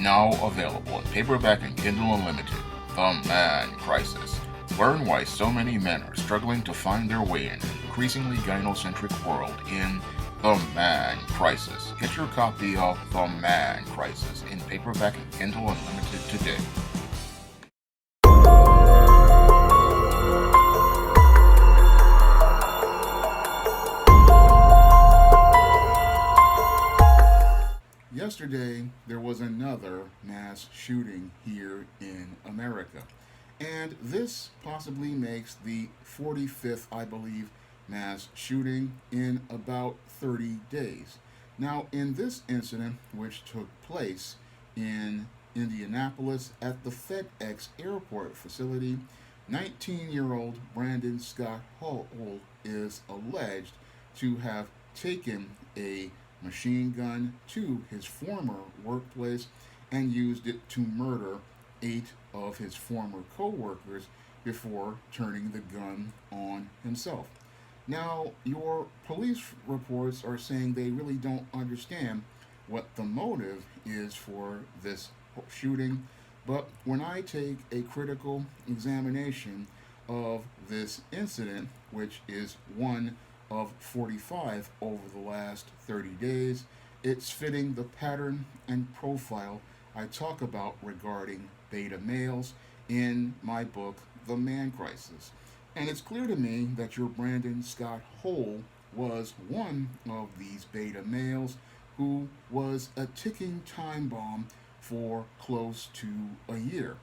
Now available in paperback and Kindle Unlimited. The Man Crisis. Learn why so many men are struggling to find their way in an increasingly gynocentric world in The Man Crisis. Get your copy of The Man Crisis in paperback and Kindle Unlimited today. Yesterday, there was another mass shooting here in America. And this possibly makes the 45th, I believe, mass shooting in about 30 days. Now, in this incident, which took place in Indianapolis at the FedEx airport facility, 19-year-old Brandon Scott Hull is alleged to have taken a machine gun to his former workplace and used it to murder 8 of his former co-workers before turning the gun on himself. Now, your police reports are saying they really don't understand what the motive is for this shooting, but when I take a critical examination of this incident, which is one of 45 over the last 30 days, it's fitting the pattern and profile I talk about regarding beta males in my book, The Man Crisis. And it's clear to me that your Brandon Scott Hull was one of these beta males who was a ticking time bomb for close to a year.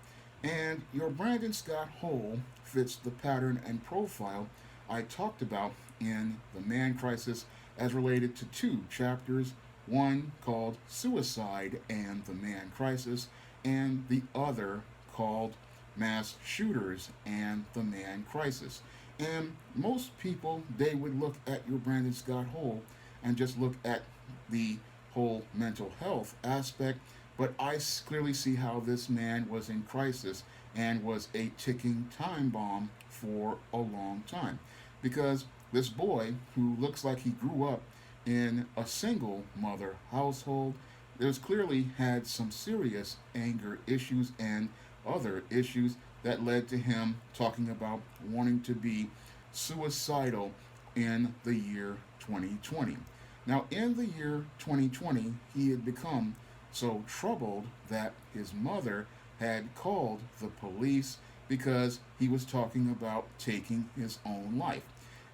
And your Brandon Scott Hull fits the pattern and profile I talked about in The Man Crisis as related to 2 chapters, one called Suicide and the Man Crisis, and the other called Mass Shooters and the Man Crisis. And most people, they would look at your Brandon Scott Hull and just look at the whole mental health aspect, but I clearly see how this man was in crisis and was a ticking time bomb for a long time. Because this boy, who looks like he grew up in a single mother household, there's clearly had some serious anger issues and other issues that led to him talking about wanting to be suicidal in the year 2020. Now, in the year 2020, he had become so troubled that his mother had called the police because he was talking about taking his own life.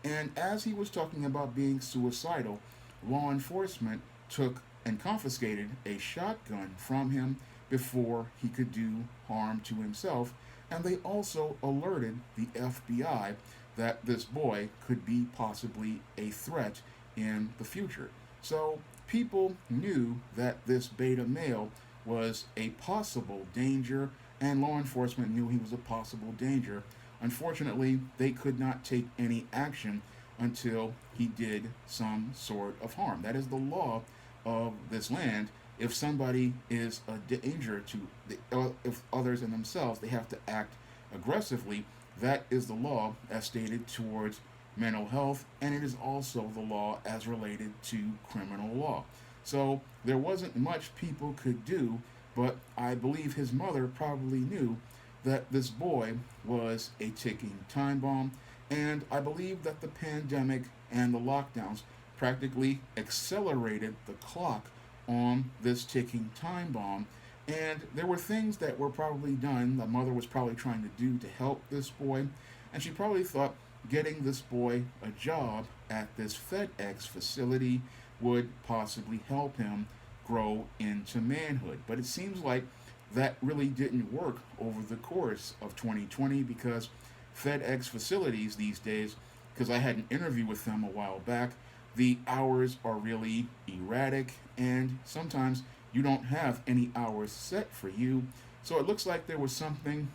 And as he was talking about being suicidal, law enforcement took and confiscated a shotgun from him before he could do harm to himself. And they also alerted the FBI that this boy could be possibly a threat in the future. So people knew that this beta male was a possible danger, and law enforcement knew he was a possible danger. Unfortunately, they could not take any action until he did some sort of harm. That is the law of this land. If somebody is a danger to if others and themselves, they have to act aggressively. That is the law as stated towards mental health, and it is also the law as related to criminal law. So there wasn't much people could do, but I believe his mother probably knew that this boy was a ticking time bomb, and I believe that the pandemic and the lockdowns practically accelerated the clock on this ticking time bomb. And there were things that were probably done, the mother was probably trying to do to help this boy, and she probably thought getting this boy a job at this FedEx facility would possibly help him grow into manhood. But it seems like that really didn't work over the course of 2020, because FedEx facilities these days, because I had an interview with them a while back, the hours are really erratic, and sometimes you don't have any hours set for you. So it looks like there was something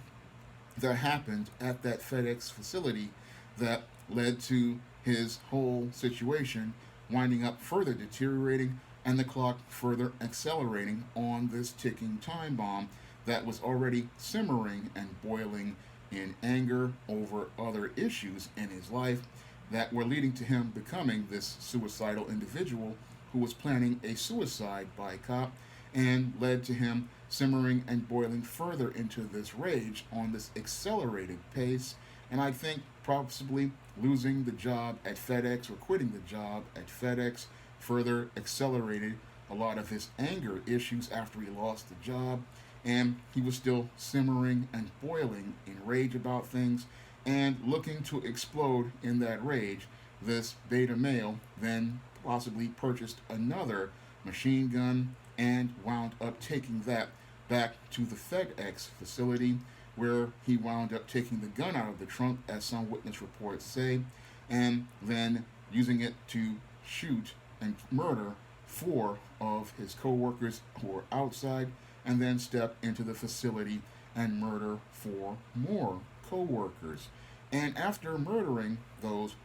that happened at that FedEx facility that led to his whole situation winding up further deteriorating and the clock further accelerating on this ticking time bomb that was already simmering and boiling in anger over other issues in his life that were leading to him becoming this suicidal individual who was planning a suicide by cop. and led to him simmering and boiling further into this rage on this accelerated pace. And I think possibly losing the job at FedEx or quitting the job at FedEx further accelerated a lot of his anger issues after he lost the job. And he was still simmering and boiling in rage about things and looking to explode in that rage. This beta male then possibly purchased another machine gun and wound up taking that back to the FedEx facility, where he wound up taking the gun out of the trunk, as some witness reports say, and then using it to shoot and murder four of his co-workers who were outside, and then step into the facility and murder four more co-workers. And after murdering those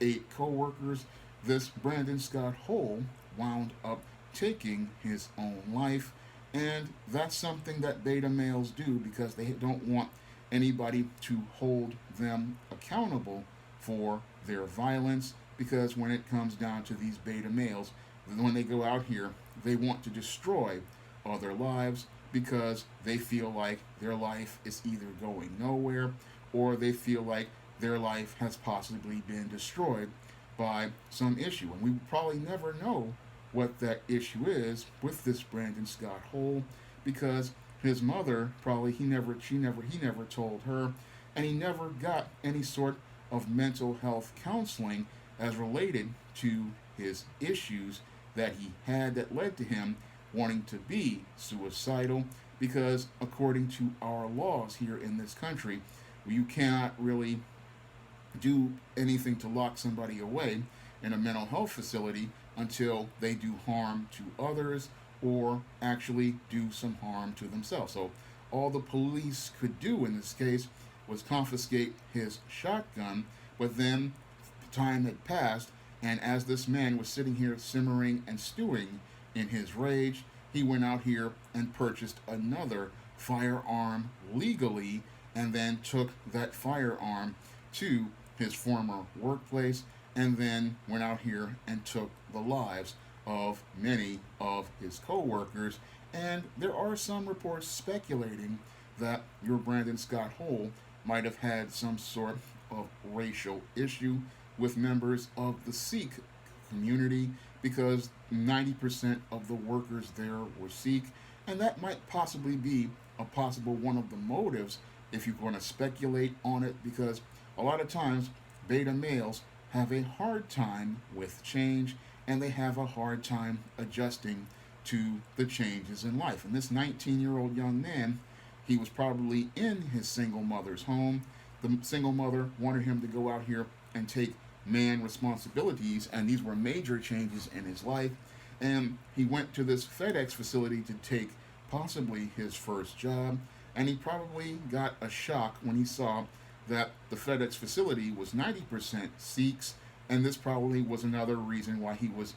eight co-workers, this Brandon Scott Hole wound up taking his own life. And that's something that beta males do because they don't want anybody to hold them accountable for their violence. Because when it comes down to these beta males, when they go out here, they want to destroy other lives because they feel like their life is either going nowhere or they feel like their life has possibly been destroyed by some issue. And we probably never know what that issue is with this Brandon Scott Hole because his mother probably he never told her, and he never got any sort of mental health counseling as related to his issues that he had that led to him wanting to be suicidal. Because according to our laws here in this country, you cannot really do anything to lock somebody away in a mental health facility until they do harm to others or actually do some harm to themselves. So all the police could do in this case was confiscate his shotgun, but then time had passed, and as this man was sitting here simmering and stewing in his rage, he went out here and purchased another firearm legally and then took that firearm to his former workplace and then went out here and took the lives of many of his co-workers. And there are some reports speculating that your Brandon Scott Hole might have had some sort of racial issue with members of the Sikh community because 90% of the workers there were Sikh, and that might possibly be a possible one of the motives if you're going to speculate on it, because a lot of times beta males have a hard time with change and they have a hard time adjusting to the changes in life. And this 19-year-old young man, he was probably in his single mother's home. The single mother wanted him to go out here and take man responsibilities, and these were major changes in his life. And he went to this FedEx facility to take possibly his first job, and he probably got a shock when he saw that the FedEx facility was 90% Sikhs, and this probably was another reason why he was,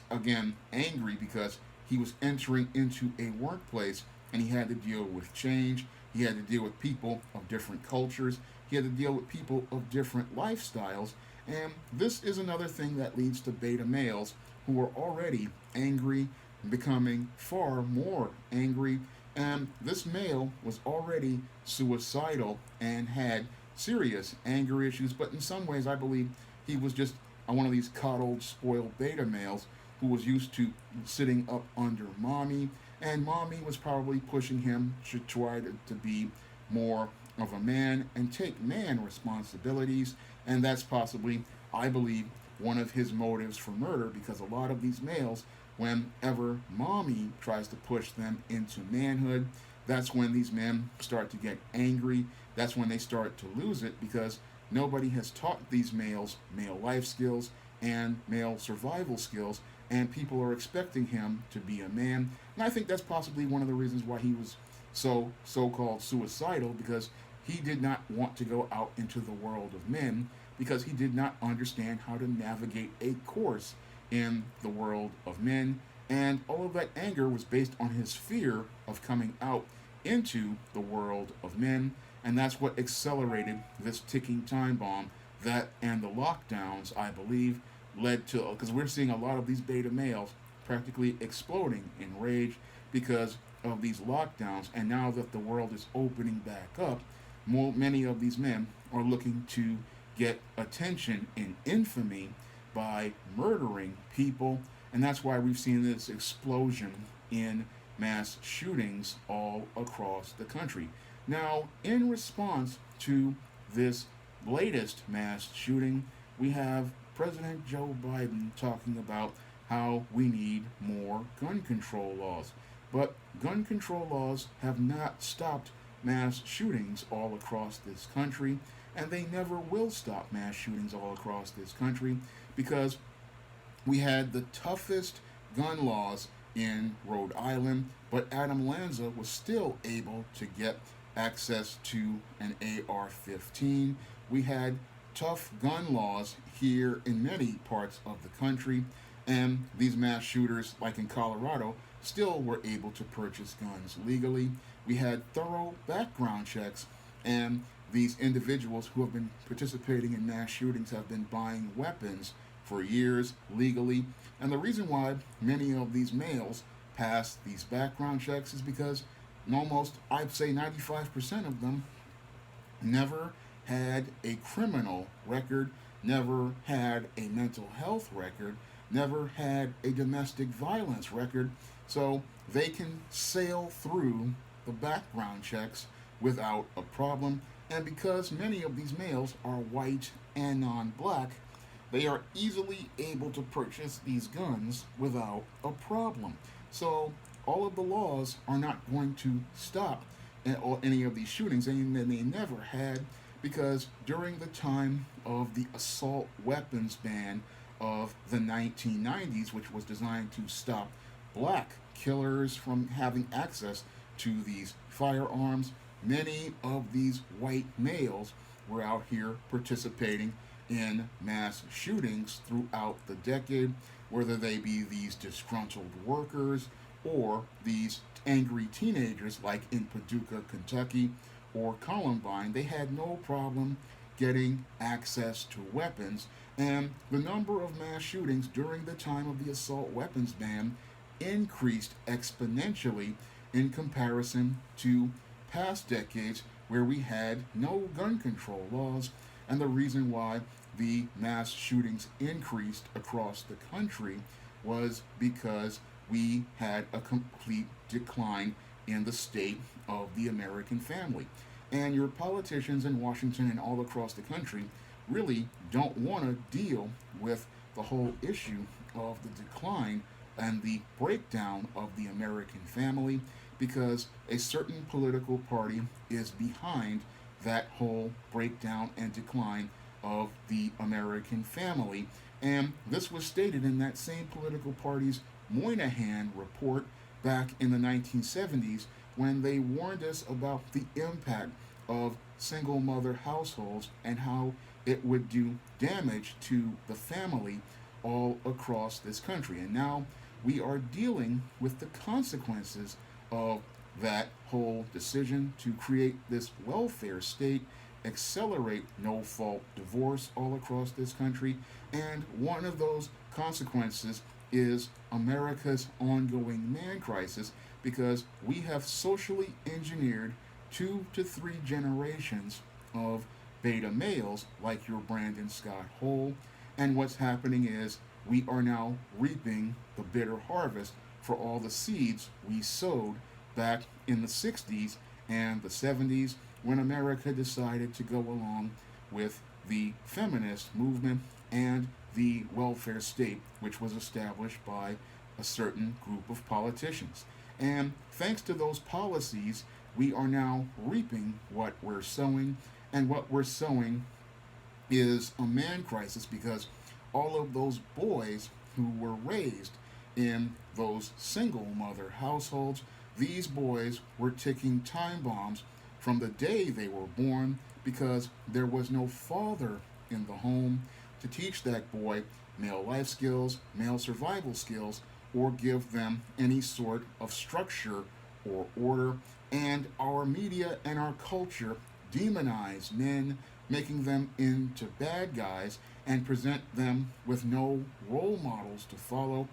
again, angry, because he was entering into a workplace and he had to deal with change. He had to deal with people of different cultures. He had to deal with people of different lifestyles. And this is another thing that leads to beta males who are already angry, becoming far more angry. And this male was already suicidal and had serious anger issues, but in some ways I believe he was just one of these coddled, spoiled beta males who was used to sitting up under mommy, and mommy was probably pushing him to try to be more of a man and take man responsibilities. And that's possibly, I believe, one of his motives for murder, because a lot of these males, whenever mommy tries to push them into manhood, that's when these men start to get angry. That's when they start to lose it, because nobody has taught these males male life skills and male survival skills, and people are expecting him to be a man. And I think that's possibly one of the reasons why he was so-called suicidal, because he did not want to go out into the world of men, because he did not understand how to navigate a course in the world of men. And all of that anger was based on his fear of coming out into the world of men. And that's what accelerated this ticking time bomb. That and the lockdowns, I believe, led to, because we're seeing a lot of these beta males practically exploding in rage because of these lockdowns. And now that the world is opening back up, many of these men are looking to get attention and infamy by murdering people. And that's why we've seen this explosion in mass shootings all across the country. Now, in response to this latest mass shooting, we have President Joe Biden talking about how we need more gun control laws. But gun control laws have not stopped mass shootings all across this country, and they never will stop mass shootings all across this country because we had the toughest gun laws in Rhode Island, but Adam Lanza was still able to get access to an AR 15. We had tough gun laws here in many parts of the country, and these mass shooters, like in Colorado, still were able to purchase guns legally. We had thorough background checks, and these individuals who have been participating in mass shootings have been buying weapons for years legally. And the reason why many of these males pass these background checks is because almost, I'd say 95% of them never had a criminal record, never had a mental health record, never had a domestic violence record, so they can sail through the background checks without a problem. And because many of these males are white and non-black, they are easily able to purchase these guns without a problem. So all of the laws are not going to stop any of these shootings, and they never had, because during the time of the assault weapons ban of the 1990s, which was designed to stop black killers from having access to these firearms, many of these white males were out here participating in mass shootings throughout the decade, whether they be these disgruntled workers or these angry teenagers like in Paducah, Kentucky, or Columbine. They had no problem getting access to weapons, and the number of mass shootings during the time of the assault weapons ban increased exponentially in comparison to past decades where we had no gun control laws. And the reason why the mass shootings increased across the country was because we had a complete decline in the state of the American family. And your politicians in Washington and all across the country really don't want to deal with the whole issue of the decline and the breakdown of the American family, because a certain political party is behind that whole breakdown and decline of the American family. And this was stated in that same political party's Moynihan report back in the 1970s, when they warned us about the impact of single mother households and how it would do damage to the family all across this country. And now we are dealing with the consequences of that whole decision to create this welfare state, accelerate no fault divorce all across this country. And one of those consequences is America's ongoing man crisis, because we have socially engineered 2 to 3 generations of beta males like your Brandon Scott Hole. And what's happening is we are now reaping the bitter harvest for all the seeds we sowed back in the 60s and the 70s, when America decided to go along with the feminist movement and the welfare state, which was established by a certain group of politicians. And thanks to those policies, we are now reaping what we're sowing. And what we're sowing is a man crisis, because all of those boys who were raised in those single mother households, these boys were ticking time bombs from the day they were born, because there was no father in the home to teach that boy male life skills, male survival skills, or give them any sort of structure or order. And our media and our culture demonize men, making them into bad guys, and present them with no role models to follow.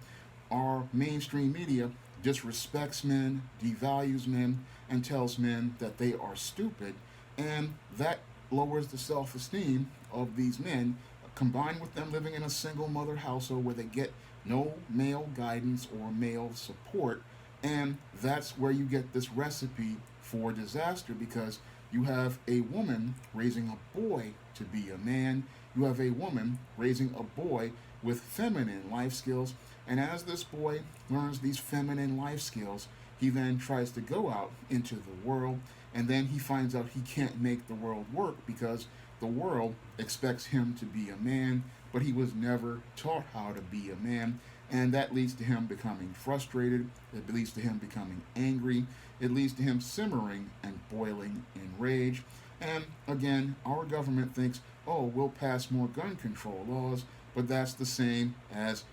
Our mainstream media disrespects men, devalues men, and tells men that they are stupid, and that lowers the self-esteem of these men, combined with them living in a single mother household where they get no male guidance or male support. And that's where you get this recipe for disaster, because you have a woman raising a boy to be a man, you have a woman raising a boy with feminine life skills, and as this boy learns these feminine life skills, he then tries to go out into the world, and then he finds out he can't make the world work because the world expects him to be a man, but he was never taught how to be a man. And that leads to him becoming frustrated. It leads to him becoming angry. It leads to him simmering and boiling in rage. And again, our government thinks, oh, we'll pass more gun control laws, but that's the same as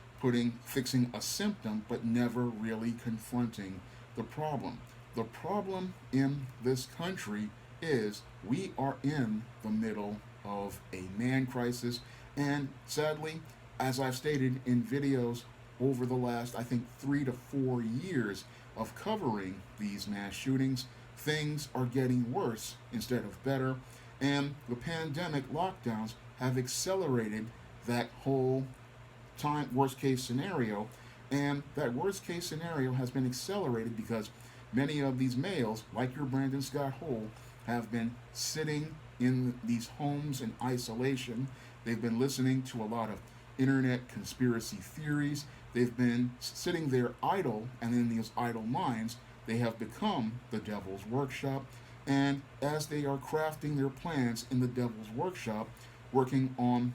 fixing a symptom, but never really confronting the problem. The problem in this country is we are in the middle of a man crisis, and sadly, as I've stated in videos over the last, I think, 3 to 4 years of covering these mass shootings, things are getting worse instead of better, and the pandemic lockdowns have accelerated that whole worst case scenario, and that worst case scenario has been accelerated because many of these males, like your Brandon Scott Hole, have been sitting in these homes in isolation. They've been listening to a lot of internet conspiracy theories. They've been sitting there idle, and in these idle minds, they have become the devil's workshop. And as they are crafting their plans in the devil's workshop, working on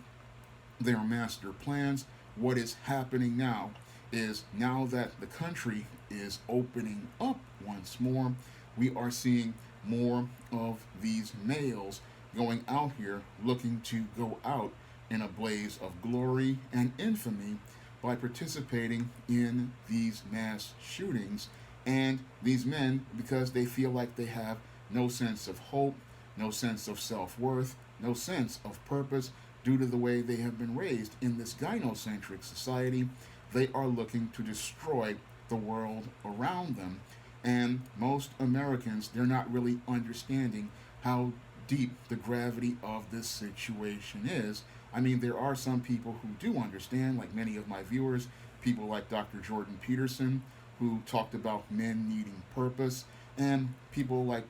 their master plans, what is happening now is, now that the country is opening up once more, we are seeing more of these males going out here looking to go out in a blaze of glory and infamy by participating in these mass shootings. And these men, because they feel like they have no sense of hope, no sense of self-worth, no sense of purpose, due to the way they have been raised in this gynocentric society, they are looking to destroy the world around them. And most Americans, they're not really understanding how deep the gravity of this situation is. I mean, there are some people who do understand, like many of my viewers, people like Dr. Jordan Peterson, who talked about men needing purpose, and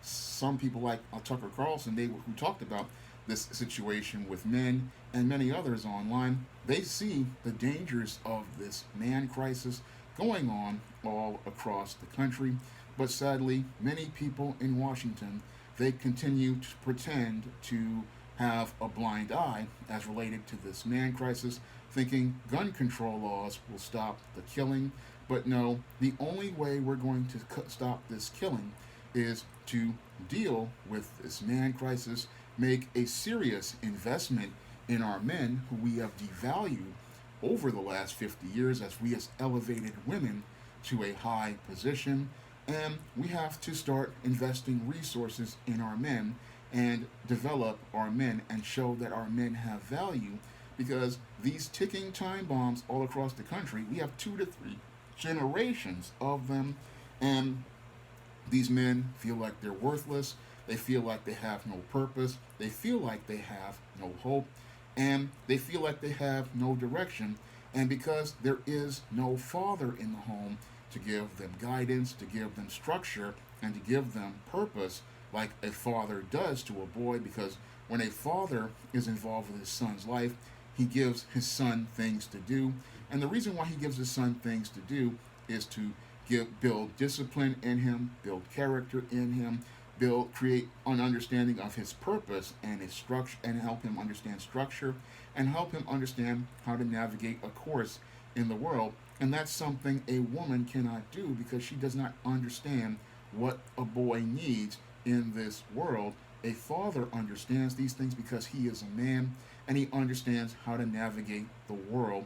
some people like Tucker Carlson, who talked about this situation with men, and many others online. They see the dangers of this man crisis going on all across the country, but sadly, many people in Washington, they continue to pretend to have a blind eye as related to this man crisis, thinking gun control laws will stop the killing. But no, the only way we're going to stop this killing is to deal with this man crisis, make a serious investment in our men who we have devalued over the last 50 years as we have elevated women to a high position. And we have to start investing resources in our men and develop our men and show that our men have value, because these ticking time bombs all across the country, we have 2 to 3 generations of them, and these men feel like they're worthless. They feel like they have no purpose. They feel like they have no hope, and they feel like they have no direction. And because there is no father in the home to give them guidance, to give them structure, and to give them purpose like a father does to a boy, because when a father is involved with his son's life, he gives his son things to do. And the reason why he gives his son things to do is to build discipline in him, build character in him, create an understanding of his purpose and his structure, and help him understand structure, and help him understand how to navigate a course in the world. And that's something a woman cannot do, because she does not understand what a boy needs in this world. A father understands these things because he is a man, and he understands how to navigate the world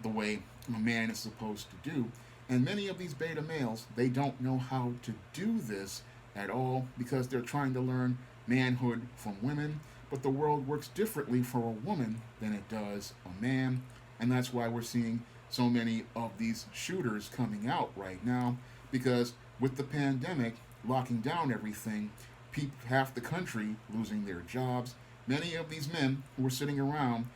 the way a man is supposed to do. And many of these beta males, they don't know how to do this at all, because they're trying to learn manhood from women. But the world works differently for a woman than it does a man. And that's why we're seeing so many of these shooters coming out right now, because with the pandemic locking down everything, half the country losing their jobs. Many of these men who were sitting around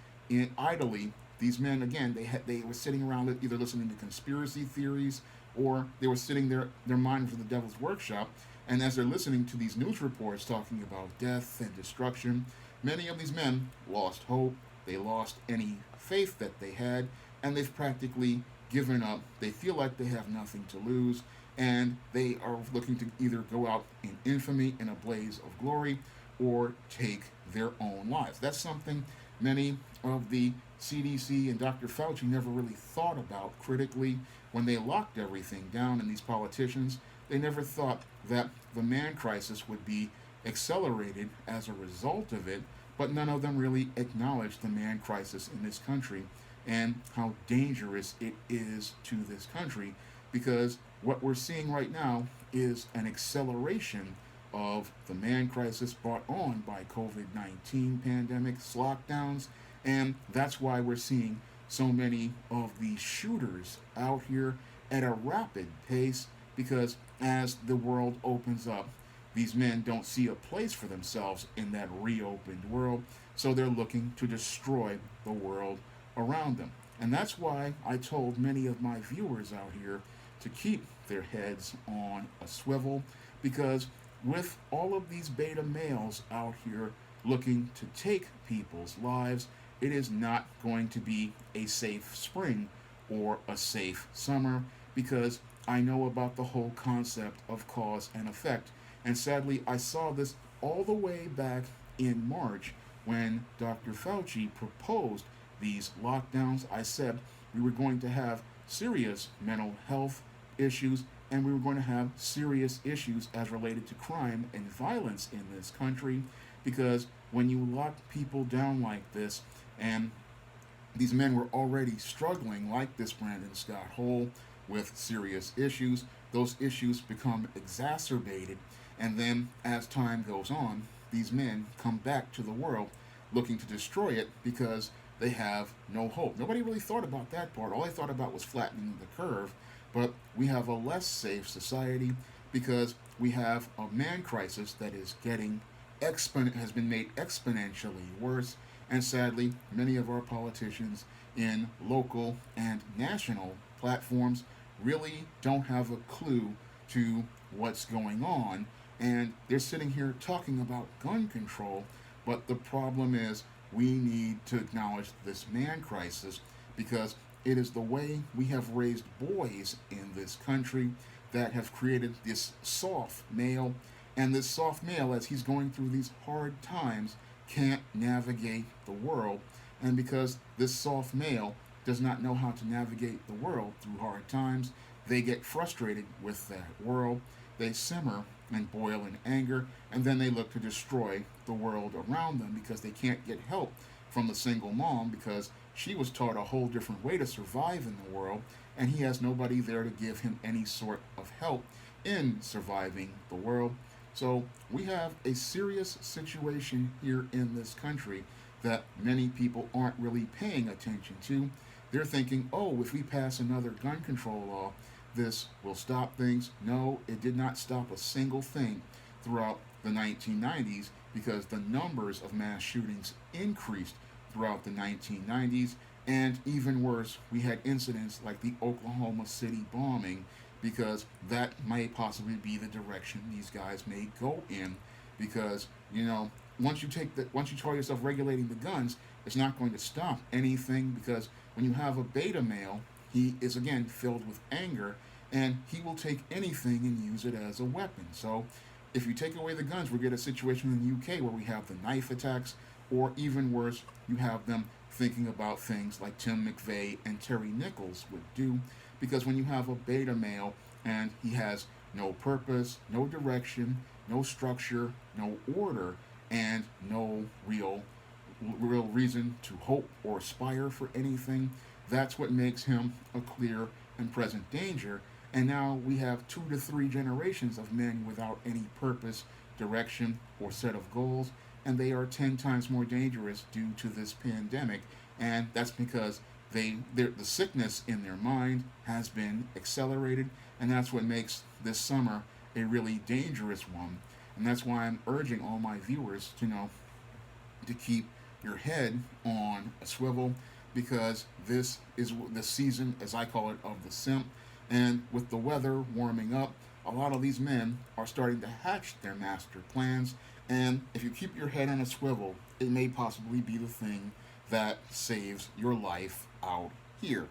idly, these men again, they were sitting around either listening to conspiracy theories or they were sitting there, their mind was the devil's workshop. And as they're listening to these news reports talking about death and destruction, many of these men lost hope. They lost any faith that they had, and they've practically given up. They feel like they have nothing to lose, and they are looking to either go out in infamy in a blaze of glory or take their own lives. That's something many of the CDC and Dr. Fauci never really thought about critically when they locked everything down. And these politicians, they never thought that the man crisis would be accelerated as a result of it, but none of them really acknowledged the man crisis in this country and how dangerous it is to this country, because what we're seeing right now is an acceleration of the man crisis brought on by COVID-19 pandemics, lockdowns, and that's why we're seeing so many of these shooters out here at a rapid pace, because as the world opens up, these men don't see a place for themselves in that reopened world, so they're looking to destroy the world around them. And that's why I told many of my viewers out here to keep their heads on a swivel, because with all of these beta males out here looking to take people's lives, it is not going to be a safe spring or a safe summer, because I know about the whole concept of cause and effect. And sadly, I saw this all the way back in March when Dr. Fauci proposed these lockdowns. I said we were going to have serious mental health issues, and we were going to have serious issues as related to crime and violence in this country, because when you lock people down like this, and these men were already struggling, like this Brandon Scott Hole, with serious issues, those issues become exacerbated, and then as time goes on, these men come back to the world looking to destroy it because they have no hope. Nobody really thought about that part. All they thought about was flattening the curve. But we have a less safe society because we have a man crisis that is getting has been made exponentially worse. And sadly, many of our politicians in local and national platforms really don't have a clue to what's going on. And they're sitting here talking about gun control. But the problem is we need to acknowledge this man crisis, because it is the way we have raised boys in this country that have created this soft male. And this soft male, as he's going through these hard times, can't navigate the world. And because this soft male does not know how to navigate the world through hard times, they get frustrated with that world. They simmer and boil in anger, and then they look to destroy the world around them because they can't get help from the single mom, because she was taught a whole different way to survive in the world, and he has nobody there to give him any sort of help in surviving the world. So we have a serious situation here in this country that many people aren't really paying attention to. They're thinking, oh, if we pass another gun control law, this will stop things. No, it did not stop a single thing throughout the 1990s, because the numbers of mass shootings increased throughout the 1990s. And even worse, we had incidents like the Oklahoma City bombing, because that might possibly be the direction these guys may go in. Because, once you call yourself regulating the guns, it's not going to stop anything, because when you have a beta male, he is again filled with anger, and he will take anything and use it as a weapon. So if you take away the guns, we get a situation in the UK where we have the knife attacks, or even worse, you have them thinking about things like Tim McVeigh and Terry Nichols would do. Because when you have a beta male and he has no purpose, no direction, no structure, no order, and no real reason to hope or aspire for anything, that's what makes him a clear and present danger. And now we have 2 to 3 generations of men without any purpose, direction, or set of goals, and they are 10 times more dangerous due to this pandemic. And that's because The sickness in their mind has been accelerated, and that's what makes this summer a really dangerous one. And that's why I'm urging all my viewers to keep your head on a swivel, because this is the season, as I call it, of the simp. And with the weather warming up, a lot of these men are starting to hatch their master plans. And if you keep your head on a swivel, it may possibly be the thing that saves your life out here.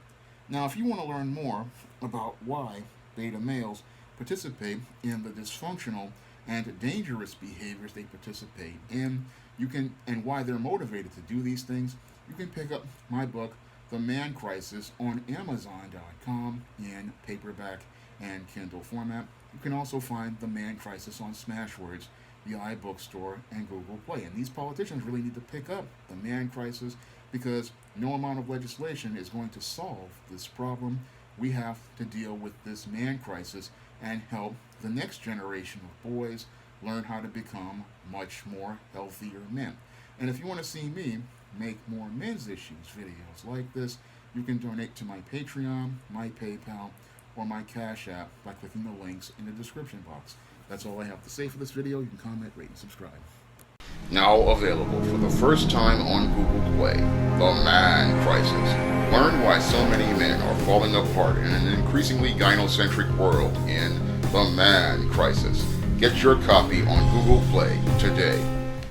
Now, if you want to learn more about why beta males participate in the dysfunctional and dangerous behaviors they participate in, and why they're motivated to do these things, you can pick up my book, The Man Crisis, on Amazon.com in paperback and Kindle format. You can also find The Man Crisis on Smashwords, the iBookstore, and Google Play. And these politicians really need to pick up The Man Crisis, because no amount of legislation is going to solve this problem. We have to deal with this man crisis and help the next generation of boys learn how to become much more healthier men. And if you want to see me make more men's issues videos like this, you can donate to my Patreon, my PayPal, or my Cash App by clicking the links in the description box. That's all I have to say for this video. You can comment, rate, and subscribe. Now available for the first time on Google Play, The Man Crisis. Learn why so many men are falling apart in an increasingly gynocentric world in The Man Crisis. Get your copy on Google Play today.